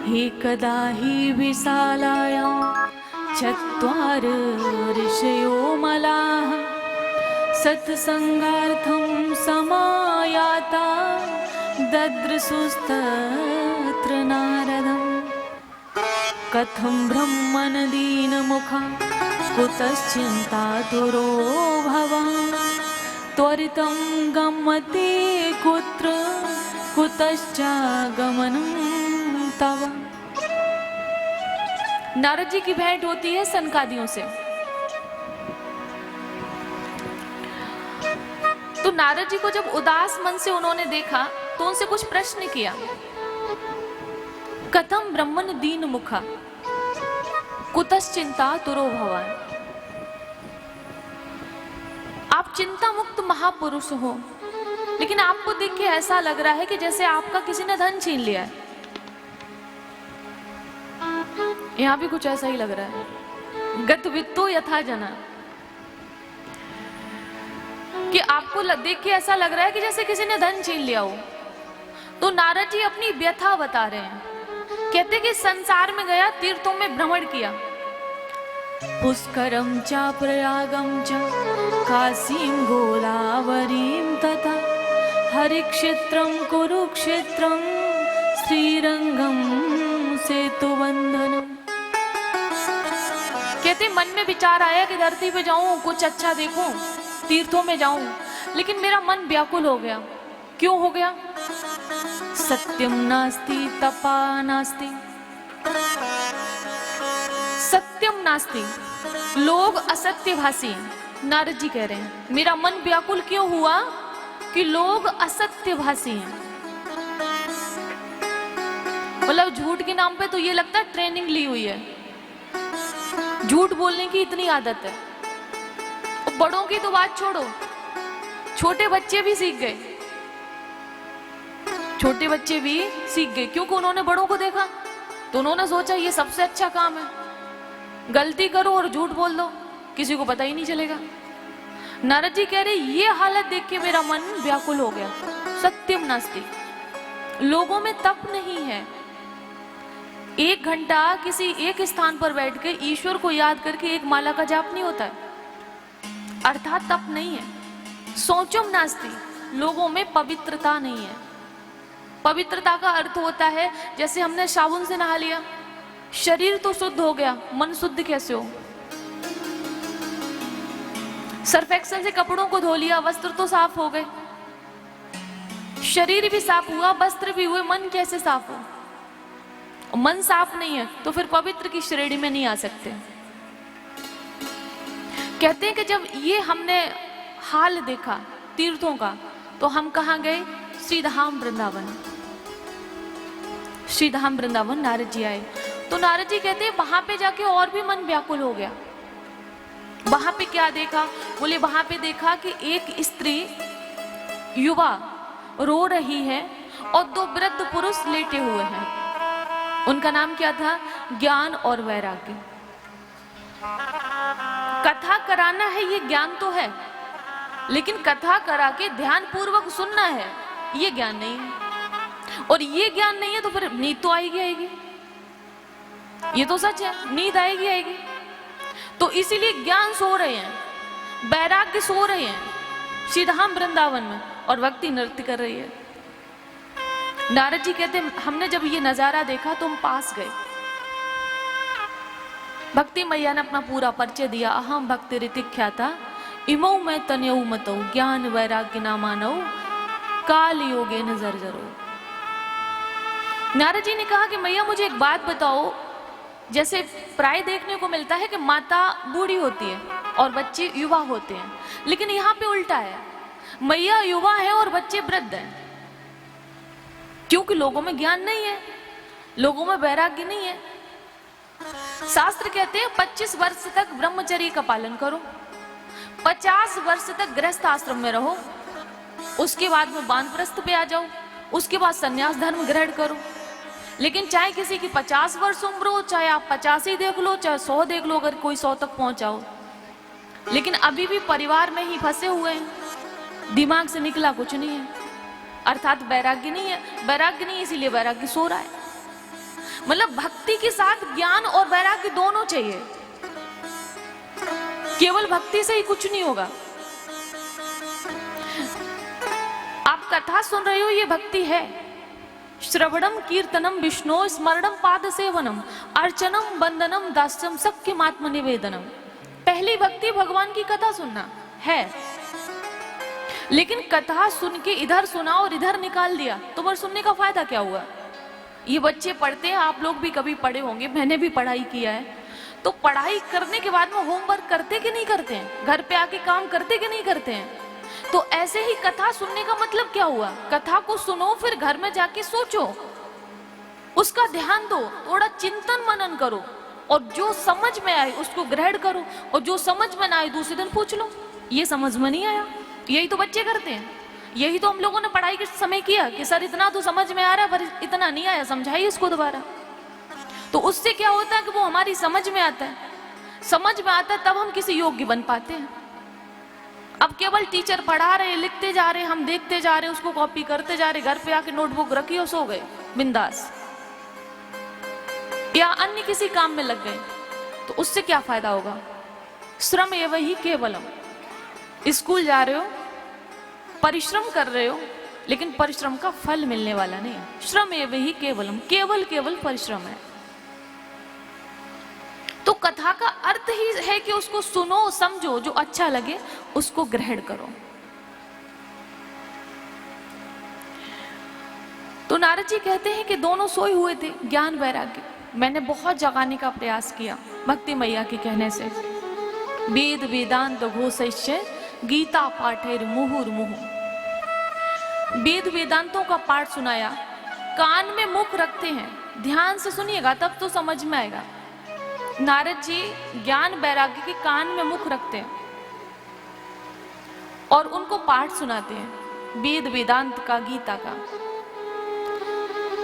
एकदा हि विशालायां चत्वार ऋषयो मलाः सत्संगार्थं समायाता ददृशुस्तत्र नारदम्। कथं ब्रह्मन् दीनमुखं कुतश्चिन्तातुरो भवान् त्वरितं गम्यते कुत्र कुतश्चागमनं तव। नारद जी की भेंट होती है सनकादियों से। तो नारद जी को जब उदास मन से उन्होंने देखा तो उनसे कुछ प्रश्न किया। कथम ब्रह्मन दीन मुखा कुतश्चिंता तुरो भवान। आप चिंता मुक्त महापुरुष हो, लेकिन आपको देख के ऐसा लग रहा है कि जैसे आपका किसी ने धन छीन लिया है। यहां भी कुछ ऐसा ही लग रहा है। गत वित्तो यथा जना, कि आपको देख के ऐसा लग रहा है कि जैसे किसी ने धन छीन लिया हो। तो नारद जी अपनी व्यथा बता रहे हैं। कहते कि संसार में गया, तीर्थों में भ्रमण किया, पुष्करम च प्रयागम च काशीम गोलावरीम तथा हरिक्षेत्रम कुरुक्षेत्रम श्रीरंगम सेतुबंधनम। कहते मन में विचार आया कि धरती पे जाऊं, कुछ अच्छा देखूं, तीर्थों में जाऊं, लेकिन मेरा मन व्याकुल हो गया। क्यों हो गया? सत्यम नास्ति तपा नास्ति, सत्यम नास्ति, लोग असत्य भाषी हैं। नारद जी कह रहे हैं मेरा मन व्याकुल क्यों हुआ कि लोग असत्य भाषी हैं। मतलब झूठ के नाम पे तो ये लगता है ट्रेनिंग ली हुई है, झूठ बोलने की इतनी आदत है। और बड़ों की तो बात छोड़ो, छोटे बच्चे भी सीख गए, छोटे बच्चे भी सीख गए, क्योंकि उन्होंने बड़ों को देखा तो उन्होंने सोचा ये सबसे अच्छा काम है, गलती करो और झूठ बोल दो, किसी को पता ही नहीं चलेगा। नारद जी कह रहे ये हालत देख के मेरा मन व्याकुल हो गया। सत्यम नास्ति, लोगों में तप नहीं है। एक घंटा किसी एक स्थान पर बैठ के ईश्वर को याद करके एक माला का जाप नहीं होता है, अर्थात तप नहीं है। सोचम नास्ति, लोगों में पवित्रता नहीं है। पवित्रता का अर्थ होता है जैसे हमने साबुन से नहा लिया, शरीर तो शुद्ध हो गया, मन शुद्ध कैसे हो? सर्फ एक्सेल से कपड़ों को धो लिया, वस्त्र तो साफ हो गए, शरीर भी साफ हुआ, वस्त्र भी हुए, मन कैसे साफ हो? मन साफ नहीं है तो फिर पवित्र की श्रेणी में नहीं आ सकते। कहते हैं कि जब ये हमने हाल देखा तीर्थों का तो हम कहाँ गए? श्रीधाम वृंदावन। श्रीधाम वृंदावन नारद जी आए तो नारद जी कहते हैं वहां पे जाके और भी मन व्याकुल हो गया। वहां पे क्या देखा? बोले वहां पे देखा कि एक स्त्री युवा रो रही है और दो वृद्ध पुरुष लेटे हुए हैं। उनका नाम क्या था? ज्ञान और वैराग्य। कथा कराना है ये ज्ञान तो है, लेकिन कथा करा के ध्यान पूर्वक सुनना है ये ज्ञान नहीं है। और ये ज्ञान नहीं है तो फिर नींद तो आएगी आएगी, ये तो सच है, नींद आएगी आएगी। तो इसीलिए ज्ञान सो रहे हैं, वैराग्य सो रहे हैं श्रीधाम वृंदावन में, और भक्ति नृत्य कर रही है। नारद जी कहते हमने जब ये नजारा देखा तो हम पास गए। भक्ति मैया ने अपना पूरा परिचय दिया। अहम भक्ति ऋतिख्याता इमौ मैं तनयौ मतौ ज्ञान वैराग्य ना मानौ काल योगे न जर्जरो। नारद जी ने कहा कि मैया मुझे एक बात बताओ, जैसे प्राय देखने को मिलता है कि माता बूढ़ी होती है और बच्चे युवा होते हैं, लेकिन यहाँ पे उल्टा है, मैया युवा है और बच्चे वृद्ध हैं। क्योंकि लोगों में ज्ञान नहीं है, लोगों में वैराग्य नहीं है। शास्त्र कहते हैं 25 वर्ष तक ब्रह्मचर्य का पालन करो, 50 वर्ष तक गृहस्थ आश्रम में रहो, उसके बाद में वानप्रस्थ पे आ जाओ, उसके बाद संन्यास धर्म ग्रहण करो। लेकिन चाहे किसी की 50 वर्ष उम्र हो, चाहे आप 50 ही देख लो, चाहे 100 देख लो, अगर कोई 100 तक पहुंचाओ, लेकिन अभी भी परिवार में ही फंसे हुए हैं, दिमाग से निकला कुछ नहीं है, अर्थात वैराग्य नहीं है। वैराग्य नहीं, इसीलिए वैराग्य सो रहा है। मतलब भक्ति के साथ ज्ञान और वैराग्य दोनों चाहिए। केवल भक्ति से ही कुछ नहीं होगा। आप कथा सुन रहे हो, ये भक्ति है। श्रवणम कीर्तनम विष्णु स्मरणम पाद सेवनम अर्चनम वंदनम दास्यम सख्यमात्म निवेदनम। पहली भक्ति भगवान की कथा सुनना है। लेकिन कथा सुन के इधर सुना और इधर निकाल दिया तो फिर सुनने का फायदा क्या हुआ? ये बच्चे पढ़ते हैं, आप लोग भी कभी पढ़े होंगे, मैंने भी पढ़ाई किया है। तो पढ़ाई करने के बाद में होमवर्क करते कि नहीं करते हैं? घर पे आके काम करते कि नहीं करते हैं? तो ऐसे ही कथा सुनने का मतलब क्या हुआ? कथा को सुनो, फिर घर में जाके सोचो, उसका ध्यान दो, थोड़ा चिंतन मनन करो, और जो समझ में आए उसको ग्रहण करो, और जो समझ में ना आए दूसरे दिन पूछ लो, ये समझ में नहीं आया। यही तो बच्चे करते हैं। यही तो हम लोगों ने पढ़ाई के समय किया कि सर इतना तो समझ में आ रहा है पर इतना नहीं आया, समझाइए इसको दोबारा। तो उससे क्या होता है कि वो हमारी समझ में आता है, समझ में आता है, तब हम किसी योग्य बन पाते हैं। अब केवल टीचर पढ़ा रहे, लिखते जा रहे, हम देखते जा रहे, उसको कॉपी करते जा रहे, घर पे आके नोटबुक रखी और सो गए बिंदास, या अन्य किसी काम में लग गए, तो उससे क्या फायदा होगा? श्रम एव ही केवलम। स्कूल जा रहे हो, परिश्रम कर रहे हो, लेकिन परिश्रम का फल मिलने वाला नहीं है। श्रम एव ही केवलम, केवल केवल परिश्रम है। तो कथा का अर्थ ही है कि उसको सुनो, समझो, जो अच्छा लगे उसको ग्रहण करो। तो नारद जी कहते हैं कि दोनों सोए हुए थे, ज्ञान वैराग्य। मैंने बहुत जगाने का प्रयास किया भक्ति मैया के कहने से। वेद वेदांत घोषैश्य गीता पाठेर मुहुर्मुहु। वेद वेदांतों का पाठ सुनाया, कान में मुख रखते हैं, ध्यान से सुनिएगा तब तो समझ में आएगा। नारद जी ज्ञान वैराग्य के कान में मुख रखते हैं और उनको पाठ सुनाते हैं, वेद वेदांत का, गीता का।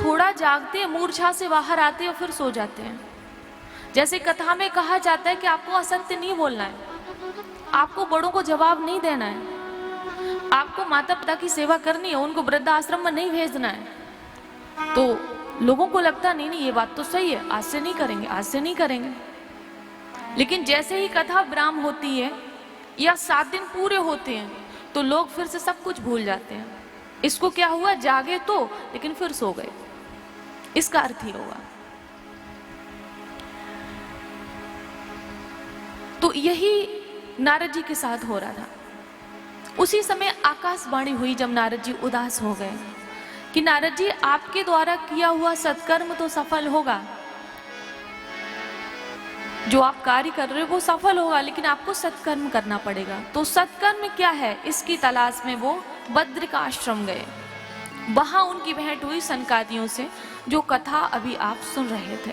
थोड़ा जागते हैं, मूर्छा से बाहर आते हैं और फिर सो जाते हैं। जैसे कथा में कहा जाता है कि आपको असत्य नहीं बोलना है, आपको बड़ों को जवाब नहीं देना है, आपको माता पिता की सेवा करनी है, उनको वृद्धाश्रम में नहीं भेजना है। तो लोगों को लगता नहीं ये बात तो सही है, आज से नहीं करेंगे, आज से नहीं करेंगे। लेकिन जैसे ही कथा विराम होती है या 7 दिन पूरे होते हैं तो लोग फिर से सब कुछ भूल जाते हैं। इसको क्या हुआ? जागे तो लेकिन फिर सो गए, इसका अर्थ ही होगा। तो यही नारद जी के साथ हो रहा था। उसी समय आकाशवाणी हुई जब नारद जी उदास हो गए कि नारद जी आपके द्वारा किया हुआ सत्कर्म तो सफल होगा, जो आप कार्य कर रहे हो वो सफल होगा, लेकिन आपको सत्कर्म करना पड़ेगा। तो सत्कर्म क्या है, इसकी तलाश में वो बद्रिक आश्रम गए। वहां उनकी भेंट हुई सनकादियों से, जो कथा अभी आप सुन रहे थे।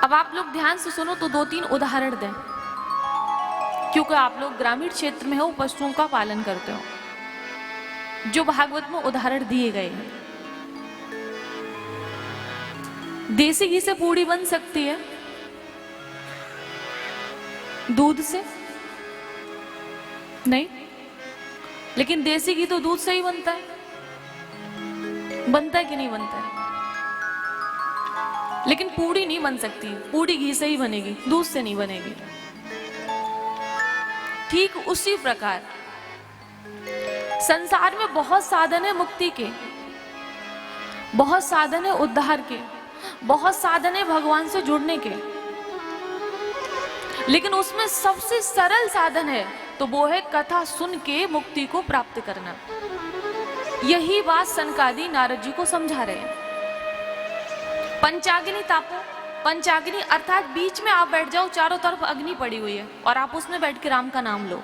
अब आप लोग ध्यान से सुनो तो 2-3 उदाहरण दें, क्योंकि आप लोग ग्रामीण क्षेत्र में हो, पशुओं का पालन करते हो। जो भागवत में उदाहरण दिए गए हैं, देसी घी से पूड़ी बन सकती है, दूध से नहीं, लेकिन देसी घी तो दूध से ही बनता है। बनता है कि नहीं बनता है? लेकिन पूड़ी नहीं बन सकती, पूड़ी घी से ही बनेगी, दूध से नहीं बनेगी। ठीक उसी प्रकार संसार में बहुत साधन है मुक्ति के, बहुत साधन है उद्धार के, बहुत साधन है भगवान से जुड़ने के, लेकिन उसमें सबसे सरल साधन है तो वो है कथा सुन के मुक्ति को प्राप्त करना। यही बात सनकादि नारद जी को समझा रहे हैं। पंचाग्नि तापो, पंचाग्नि अर्थात बीच में आप बैठ जाओ, चारों तरफ अग्नि पड़ी हुई है और आप उसमें बैठ के राम का नाम लो,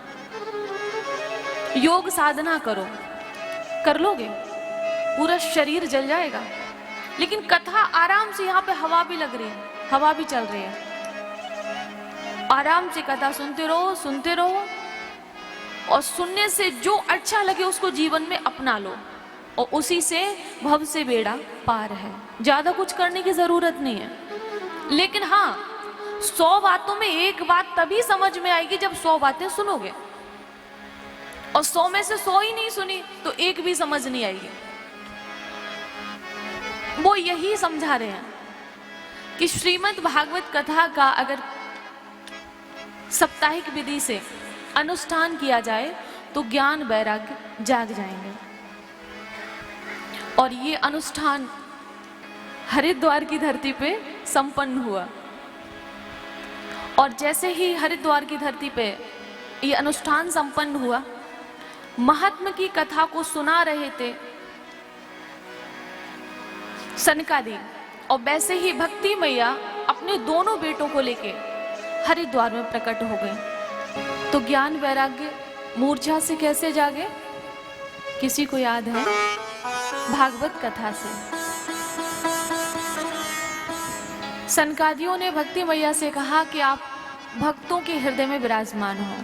योग साधना करो, कर लोगे, पूरा शरीर जल जाएगा। लेकिन कथा आराम से, यहाँ पे हवा भी लग रही है, हवा भी चल रही है, आराम से कथा सुनते रहो, और सुनने से जो अच्छा लगे उसको जीवन में अपना लो, और उसी से भव से बेड़ा पार है। ज्यादा कुछ करने की जरूरत नहीं है। लेकिन हाँ, 100 बातों में एक बात तभी समझ में आएगी जब 100 बातें सुनोगे, और 100 में से 100 ही नहीं सुनी तो एक भी समझ नहीं आएगी। वो यही समझा रहे हैं कि श्रीमद् भागवत कथा का अगर साप्ताहिक विधि से अनुष्ठान किया जाए तो ज्ञान वैराग्य जाग जाएंगे। और ये अनुष्ठान हरिद्वार की धरती पे संपन्न हुआ। और जैसे ही हरिद्वार की धरती पे ये अनुष्ठान संपन्न हुआ, महात्मा की कथा को सुना रहे थे सनकादिक, और वैसे ही भक्ति मैया अपने दोनों बेटों को लेके हरिद्वार में प्रकट हो गए। तो ज्ञान वैराग्य मूर्छा से कैसे जागे? किसी को याद है? भागवत कथा से। सनकादियों ने भक्ति मैया से कहा कि आप भक्तों के हृदय में विराजमान हो।